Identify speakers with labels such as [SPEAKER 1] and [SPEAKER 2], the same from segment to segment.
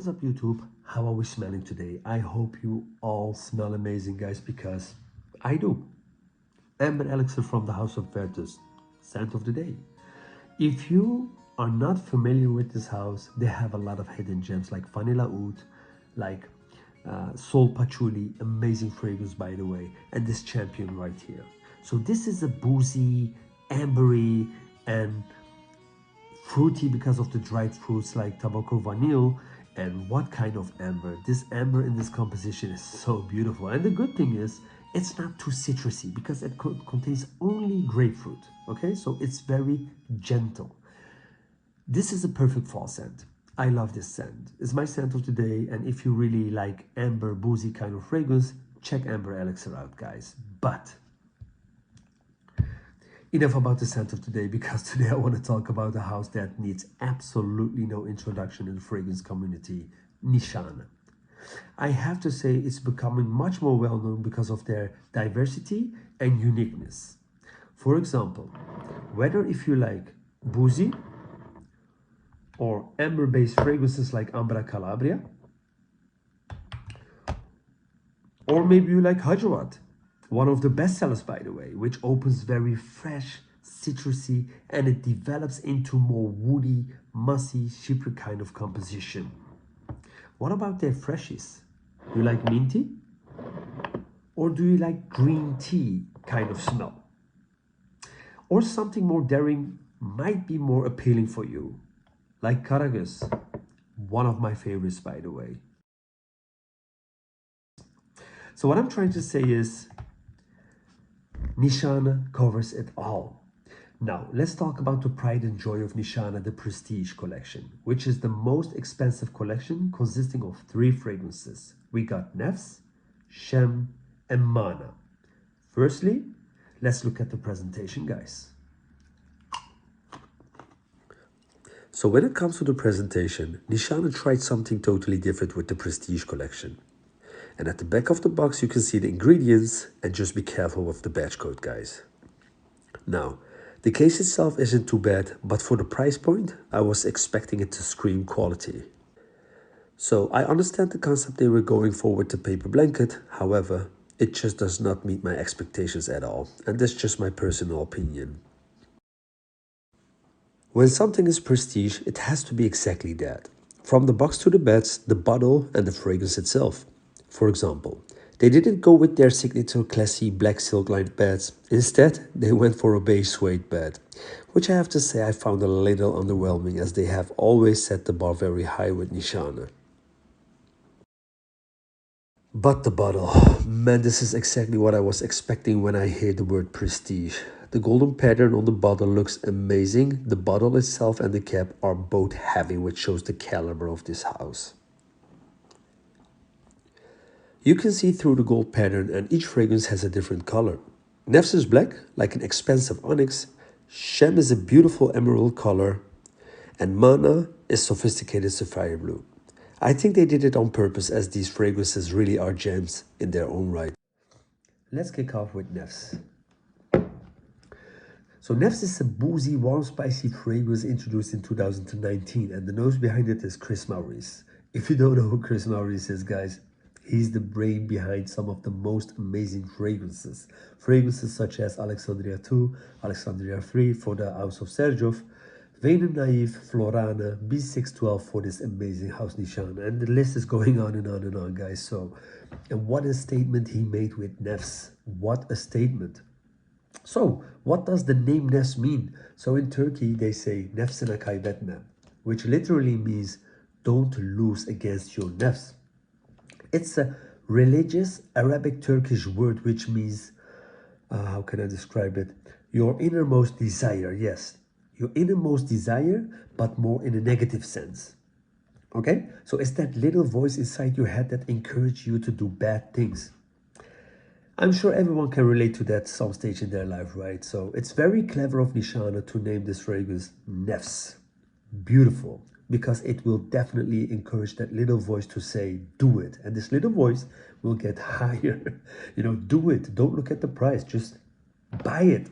[SPEAKER 1] is up, YouTube? How are we smelling today? I hope you all smell amazing, guys, because I do. Amber Elixir from the House of Vertus, scent of the day. If you are not familiar with this house, they have a lot of hidden gems like vanilla oud, like soul patchouli, amazing fragrance by the way, and this champion right here. So this is a boozy, ambery, and fruity because of the dried fruits like tobacco vanille. And what kind of amber? This amber in this composition is so beautiful, and the good thing is it's not too citrusy because it contains only grapefruit. Okay, so it's very gentle. This is a perfect fall scent. I love this scent. It's my scent of the day, and if you really like amber boozy kind of fragrance, check Amber Elixir out, guys. But enough about the scent of today, because today I want to talk about a house that needs absolutely no introduction in the fragrance community, Nishane. I have to say it's becoming much more well known because of their diversity and uniqueness. For example, whether if you like boozy or amber-based fragrances like Ambra Calabria, or maybe you like Hajarat, one of the best sellers by the way, which opens very fresh, citrusy, and it develops into more woody, mussy, chypre kind of composition. What about their freshies? Do you like minty? Or do you like green tea kind of smell? Or something more daring might be more appealing for you, like Karagas, one of my favorites by the way. So what I'm trying to say is Nishane covers it all. Now, let's talk about the pride and joy of Nishane, the Prestige collection, which is the most expensive collection consisting of 3 fragrances. We got Nefs, Shem, and Mana. Firstly, let's look at the presentation, guys. So when it comes to the presentation, Nishane tried something totally different with the Prestige collection. And at the back of the box you can see the ingredients, and just be careful with the batch code, guys. Now, the case itself isn't too bad, but for the price point, I was expecting it to scream quality. So I understand the concept they were going for with the paper blanket, however, it just does not meet my expectations at all, and that's just my personal opinion. When something is prestige, it has to be exactly that. From the box to the beds, the bottle, and the fragrance itself. For example, they didn't go with their signature classy black silk lined beds. Instead, they went for a beige suede bed, which I have to say I found a little underwhelming, as they have always set the bar very high with Nishane. But the bottle, man, this is exactly what I was expecting when I hear the word prestige. The golden pattern on the bottle looks amazing. The bottle itself and the cap are both heavy, which shows the caliber of this house. You can see through the gold pattern, and each fragrance has a different color. Nefs is black, like an expensive onyx. Shem is a beautiful emerald color. And Mana is sophisticated sapphire blue. I think they did it on purpose, as these fragrances really are gems in their own right. Let's kick off with Nefs. So Nefs is a boozy, warm, spicy fragrance introduced in 2019, and the nose behind it is Chris Maurice. If you don't know who Chris Maurice is, guys, he's the brain behind some of the most amazing fragrances. Fragrances such as Alexandria 2, Alexandria 3 for the House of Serjov, Veine Naïve, Florana, B612 for this amazing house Nishane. And the list is going on and on and on, guys. So, and what a statement he made with Nefs. What a statement. So, what does the name Nefs mean? So in Turkey, they say Nefsine kaybetme, which literally means don't lose against your nefs. It's a religious Arabic Turkish word which means, how can I describe it? Your innermost desire, yes. Your innermost desire, but more in a negative sense. Okay? So it's that little voice inside your head that encourages you to do bad things. I'm sure everyone can relate to that some stage in their life, right? So it's very clever of Nishane to name this fragrance Nefs. Beautiful, because it will definitely encourage that little voice to say, do it. And this little voice will get higher. Do it. Don't look at the price. Just buy it.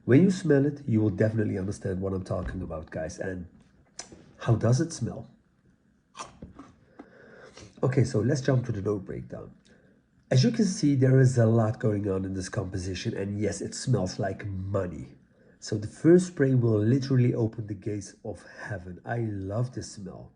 [SPEAKER 1] When you smell it, you will definitely understand what I'm talking about, guys. And how does it smell? Okay, so let's jump to the note breakdown. As you can see, there is a lot going on in this composition, and yes, it smells like money. So the first spray will literally open the gates of heaven. I love this smell.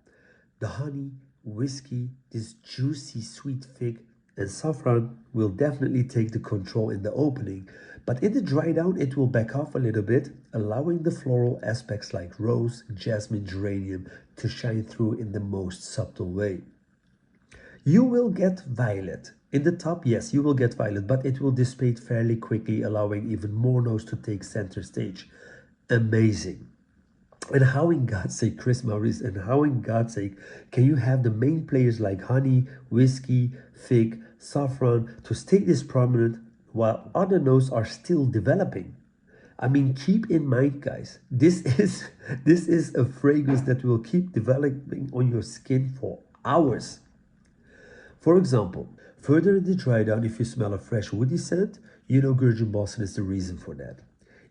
[SPEAKER 1] The honey, whiskey, this juicy sweet fig, and saffron will definitely take the control in the opening, but in the dry down it will back off a little bit, allowing the floral aspects like rose, jasmine, geranium to shine through in the most subtle way. You will get violet. In the top, yes, you will get violet, but it will dissipate fairly quickly, allowing even more notes to take center stage. Amazing. And how in God's sake, Chris Maurice, and how in God's sake can you have the main players like honey, whiskey, fig, saffron to stay this prominent while other notes are still developing? I mean, keep in mind, guys, this is a fragrance that will keep developing on your skin for hours. For example, further in the dry down, if you smell a fresh woody scent, you know Gurgen Balsam is the reason for that.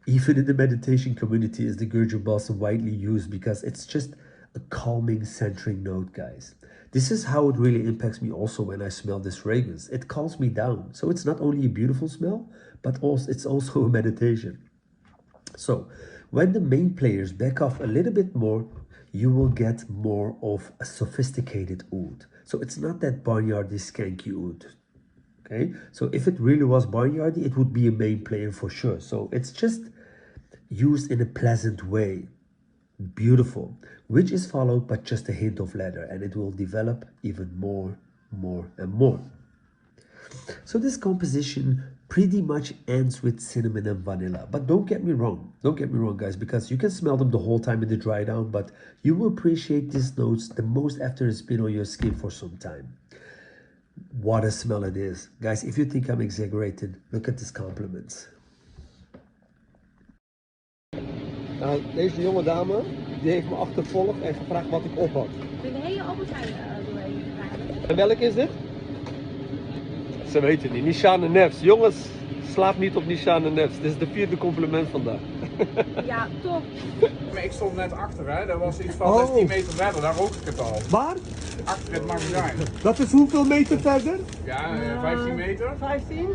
[SPEAKER 1] Even in the meditation community is the Gurgen Balsam widely used because it's just a calming, centering note, guys. This is how it really impacts me also when I smell this fragrance. It calms me down. So it's not only a beautiful smell, but also it's also a meditation. So when the main players back off a little bit more, you will get more of a sophisticated oud. So it's not that barnyardy skanky oud. Okay, so if it really was barnyardy, it would be a main player for sure. So it's just used in a pleasant way, beautiful, which is followed by just a hint of leather, and it will develop even more, and more. So this composition pretty much ends with cinnamon and vanilla. But don't get me wrong, guys, because you can smell them the whole time in the dry down, but you will appreciate these notes the most after it's been on your skin for some time. What a smell it is. Guys, if you think I'm exaggerating, look at these compliments. Nou, deze jonge dame, die heeft me achtervolgd en gevraagd wat ik op had.
[SPEAKER 2] De hele appeltijn doorheen gegaan.
[SPEAKER 1] En welke is dit? Ze weet het niet. Nishane Prestige. Jongens, slaap niet op Nishane Prestige. Dit is de 4e compliment vandaag.
[SPEAKER 2] Ja, top.
[SPEAKER 3] Maar ik stond net achter, hè. Dat was iets van 16 meter verder, daar rook ik het al.
[SPEAKER 1] Waar?
[SPEAKER 3] Achter het magazijn.
[SPEAKER 1] Dat is hoeveel meter verder?
[SPEAKER 3] Ja, 15 meter.
[SPEAKER 2] 15?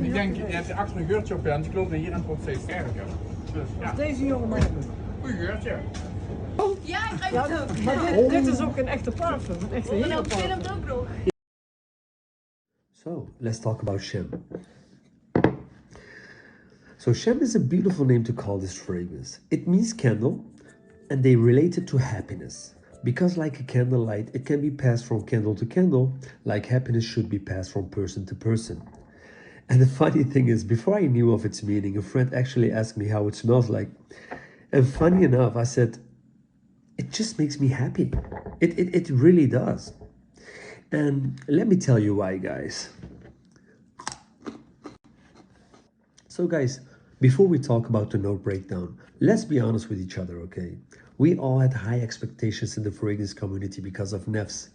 [SPEAKER 3] Ik denk, je hebt achter een geurtje op je hand. Ik geloof dat hier aan het wordt steeds sterker. Dus, ja.
[SPEAKER 4] Deze jongen maar.
[SPEAKER 3] Goeie geurtje.
[SPEAKER 2] Ja, ik ga het ook.
[SPEAKER 4] Maar dit is ook een echte parfum, een echte hele
[SPEAKER 2] En
[SPEAKER 4] parfum.
[SPEAKER 2] op ook nog.
[SPEAKER 1] So, let's talk about Shem. So Shem is a beautiful name to call this fragrance. It means candle, and they relate it to happiness. Because like a candlelight, it can be passed from candle to candle, like happiness should be passed from person to person. And the funny thing is, before I knew of its meaning, a friend actually asked me how it smells like. And funny enough, I said, it just makes me happy. It really does. And let me tell you why, guys. So guys, before we talk about the note breakdown, let's be honest with each other, okay? We all had high expectations in the fragrance community because of Nefs.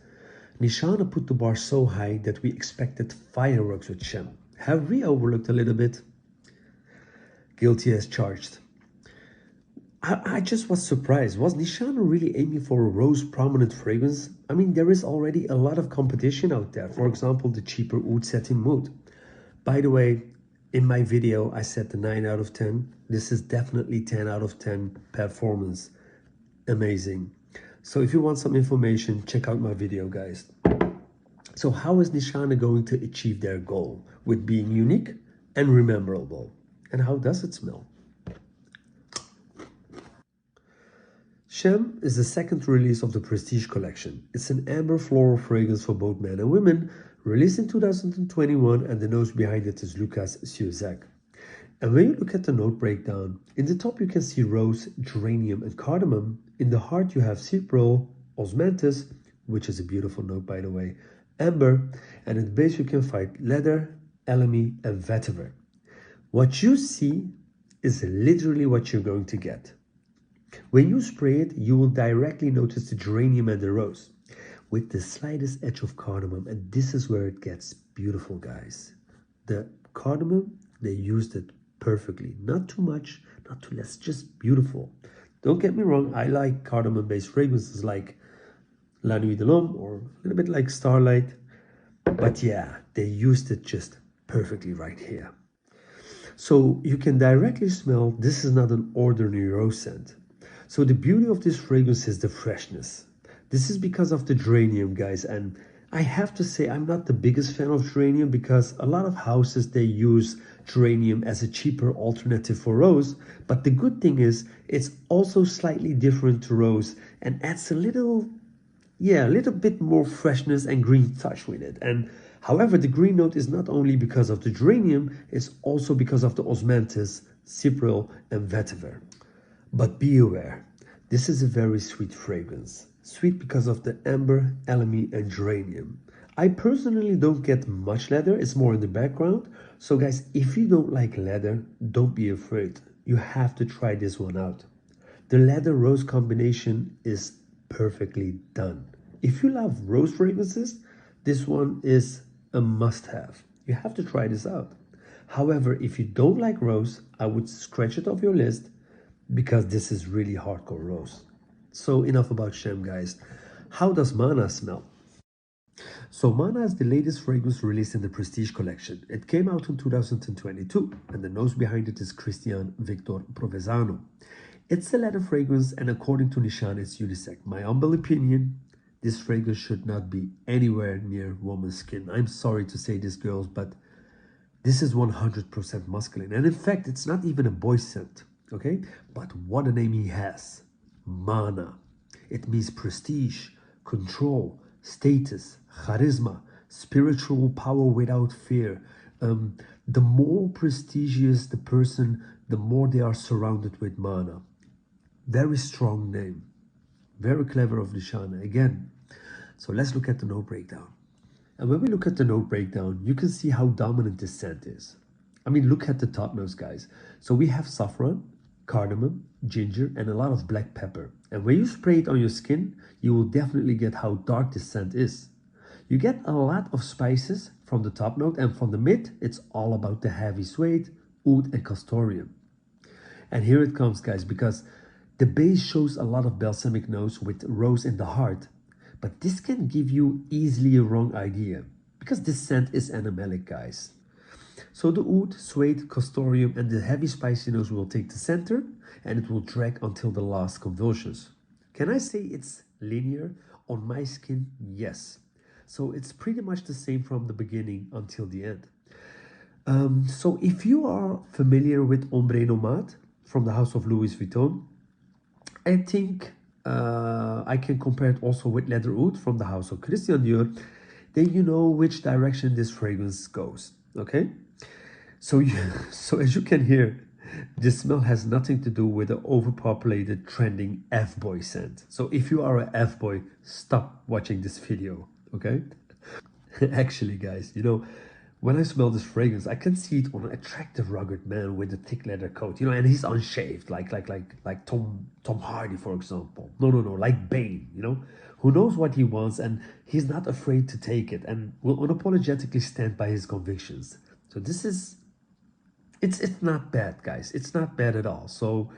[SPEAKER 1] Nishane put the bar so high that we expected fireworks with Shem. Have we overlooked a little bit? Guilty as charged. I just was surprised. Was Nishane really aiming for a rose prominent fragrance? I mean, there is already a lot of competition out there. For example, the cheaper Oud Satin Mood. By the way, in my video, I said the 9 out of 10. This is definitely 10 out of 10 performance. Amazing. So if you want some information, check out my video, guys. So how is Nishane going to achieve their goal? With being unique and rememberable. And how does it smell? Shem is the second release of the Prestige collection. It's an amber floral fragrance for both men and women, released in 2021, and the nose behind it is Lucas Siuzak. And when you look at the note breakdown, in the top you can see rose, geranium and cardamom. In the heart you have cyprol, osmanthus, which is a beautiful note by the way, amber, and in the base you can find leather, elemi and vetiver. What you see is literally what you're going to get. When you spray it, you will directly notice the geranium and the rose with the slightest edge of cardamom, and this is where it gets beautiful, guys. The cardamom, they used it perfectly. Not too much, not too less, just beautiful. Don't get me wrong, I like cardamom based fragrances like La Nuit de l'Homme, or a little bit like Starlight. But yeah, they used it just perfectly right here. So you can directly smell this is not an ordinary rose scent. So the beauty of this fragrance is the freshness. This is because of the geranium, guys, and I have to say I'm not the biggest fan of geranium because a lot of houses they use geranium as a cheaper alternative for rose, but the good thing is it's also slightly different to rose and adds a little bit more freshness and green touch with it. And however, the green note is not only because of the geranium, it's also because of the osmanthus, cypriol, and vetiver. But be aware, this is a very sweet fragrance. Sweet because of the amber, elemi, and geranium. I personally don't get much leather, it's more in the background. So guys, if you don't like leather, don't be afraid. You have to try this one out. The leather rose combination is perfectly done. If you love rose fragrances, this one is a must-have. You have to try this out. However, if you don't like rose, I would scratch it off your list because this is really hardcore rose. So enough about Shem, guys. How does Mana smell? So Mana is the latest fragrance released in the Prestige collection. It came out in 2022 and the nose behind it is Christian Victor Provenzano. It's a leather fragrance and according to Nishane it's unisex. My humble opinion, this fragrance should not be anywhere near woman's skin. I'm sorry to say this, girls, but this is 100% masculine. And in fact, it's not even a boy scent, okay? But what a name he has. Mana. It means prestige, control, status, charisma, spiritual power without fear. The more prestigious the person, the more they are surrounded with mana. Very strong name. Very clever of Nishane again. So let's look at the note breakdown. And when we look at the note breakdown, you can see how dominant this scent is. I mean, look at the top notes, guys. So we have saffron, cardamom, ginger, and a lot of black pepper. And when you spray it on your skin, you will definitely get how dark this scent is. You get a lot of spices from the top note, and from the mid, it's all about the heavy suede, oud, and castoreum. And here it comes, guys, because the base shows a lot of balsamic notes with rose in the heart. But this can give you easily a wrong idea, because this scent is animalic, guys. So the oud, suede, castoreum, and the heavy spicy notes will take the center, and it will drag until the last convulsions. Can I say it's linear? On my skin, yes. So it's pretty much the same from the beginning until the end. So if you are familiar with Ombre Nomade from the house of Louis Vuitton, I think I can compare it also with Leather Oud from the house of Christian Dior. Then you know which direction this fragrance goes, okay? So as you can hear, this smell has nothing to do with the overpopulated trending F-boy scent. So if you are a F-boy, stop watching this video, okay? Actually, guys, you know, when I smell this fragrance, I can see it on an attractive, rugged man with a thick leather coat, you know, and he's unshaved, like Tom Hardy, for example. No, like Bane, you know, who knows what he wants and he's not afraid to take it and will unapologetically stand by his convictions. So this is, it's not bad, guys. It's not bad at all. So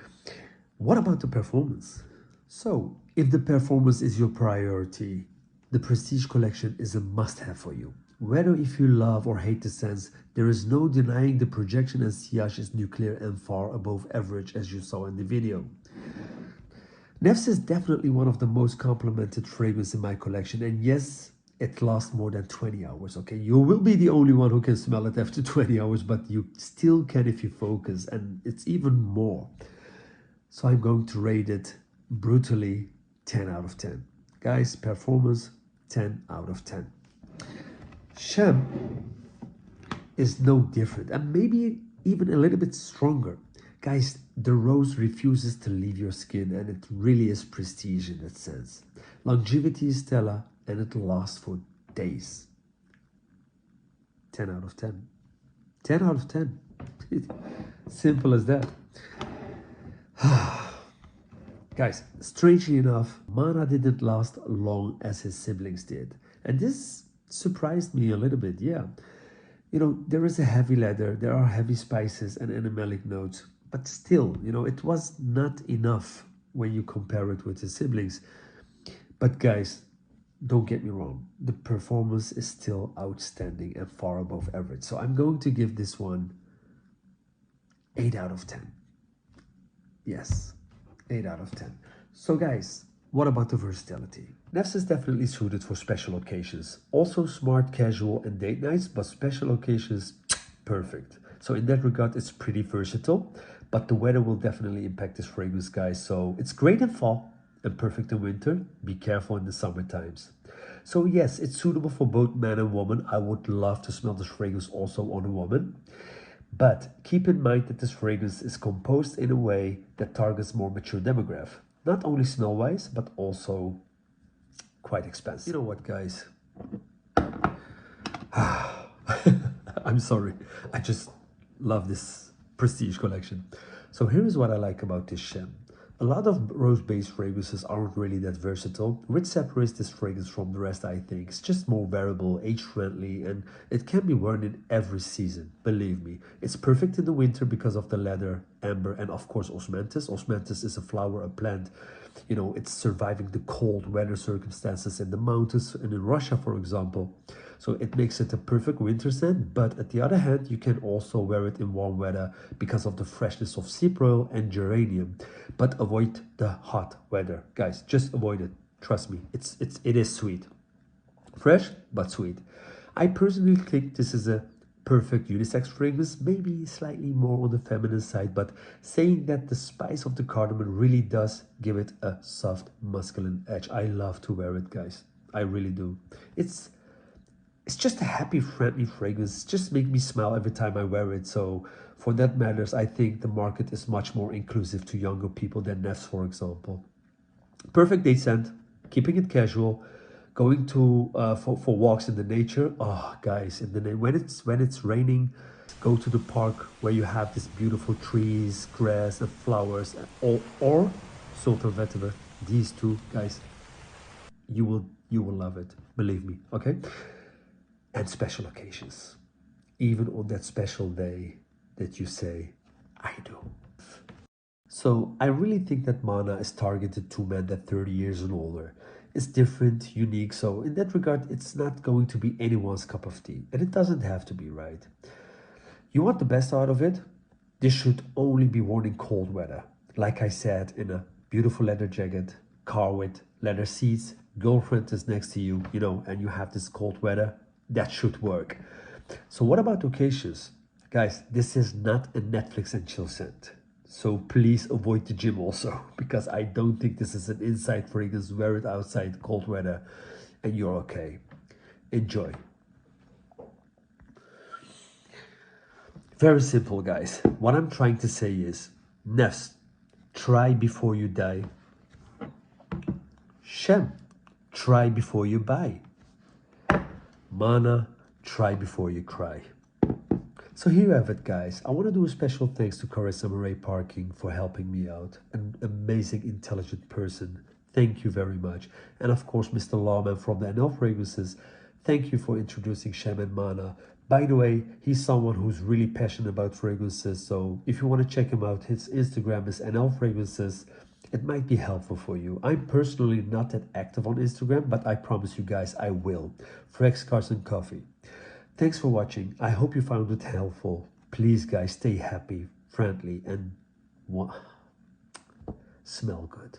[SPEAKER 1] what about the performance? So if the performance is your priority, the Prestige collection is a must-have for you. Whether if you love or hate the scents, there is no denying the projection and sillage is nuclear and far above average, as you saw in the video. Nefs is definitely one of the most complimented fragrances in my collection, and yes, it lasts more than 20 hours, okay? You will be the only one who can smell it after 20 hours, but you still can if you focus, and it's even more. So I'm going to rate it brutally 10 out of 10. Guys, performance, 10 out of 10. Shem is no different and maybe even a little bit stronger. Guys, the rose refuses to leave your skin and it really is prestige in that sense. Longevity is stellar and it lasts for days. 10 out of 10. 10 out of 10. Simple as that. Guys, strangely enough, Mana didn't last long as his siblings did. And this surprised me a little bit, yeah. You know, there is a heavy leather, there are heavy spices and animalic notes, but still, you know, it was not enough when you compare it with his siblings. But guys, don't get me wrong, the performance is still outstanding and far above average. So I'm going to give this one 8 out of 10. Yes, 8 out of 10. So guys, what about the versatility? Nefs is definitely suited for special occasions. Also smart, casual and date nights, but special occasions, perfect. So in that regard, it's pretty versatile, but the weather will definitely impact this fragrance, guys. So it's great in fall and perfect in winter. Be careful in the summer times. So yes, it's suitable for both man and woman. I would love to smell this fragrance also on a woman. But keep in mind that this fragrance is composed in a way that targets more mature demographic. Not only smell-wise, but also quite expensive. You know what, guys? I'm sorry. I just love this Prestige collection. So here is what I like about this Shem. A lot of rose-based fragrances aren't really that versatile, which separates this fragrance from the rest, I think. It's just more wearable, age-friendly, and it can be worn in every season, believe me. It's perfect in the winter because of the leather, amber, and of course osmanthus. Osmanthus is a flower, a plant. You know, it's surviving the cold weather circumstances in the mountains and in Russia, for example. So it makes it a perfect winter scent, but at the other hand, you can also wear it in warm weather because of the freshness of cypriol and geranium. But avoid the hot weather, guys. Just avoid it. Trust me, it is sweet, fresh but sweet. I personally think this is a perfect unisex fragrance, maybe slightly more on the feminine side, but saying that the spice of the cardamom really does give it a soft masculine edge. I love to wear it, guys. I really do. It's just a happy, friendly fragrance. Just make me smile every time I wear it. So for that matters, I think the market is much more inclusive to younger people than Nefs, for example. Perfect date scent, keeping it casual, going to for walks in the nature. Oh, guys, when it's raining, go to the park where you have these beautiful trees, grass, and flowers, or Sultan vetiver. These two, guys, you will love it. Believe me. Okay. And special occasions, even on that special day that you say, I do. So I really think that Mana is targeted to men that 30 years and older. It's different, unique, so in that regard, it's not going to be anyone's cup of tea, and it doesn't have to be, right? You want the best out of it? This should only be worn in cold weather. Like I said, in a beautiful leather jacket, car with leather seats, girlfriend is next to you, you know, and you have this cold weather, that should work. So what about occasions? Guys, this is not a Netflix and chill scent. So please avoid the gym also, because I don't think this is an inside fragrance. Wear it outside cold weather and you're okay. Enjoy. Very simple, guys. What I'm trying to say is, Nefs, try before you die. Shem, try before you buy. Mana, try before you cry. So here you have it, guys. I want to do a special thanks to Corey Samurai Parking for helping me out. An amazing, intelligent person. Thank you very much. And of course, Mr. Lawman from the NL Fragrances. Thank you for introducing Shem and Mana. By the way, he's someone who's really passionate about fragrances. So if you want to check him out, his Instagram is NL Fragrances. It might be helpful for you. I'm personally not that active on Instagram, but I promise you guys I will. Frex Cars and Coffee. Thanks for watching. I hope you found it helpful. Please, guys, stay happy, friendly, and smell good.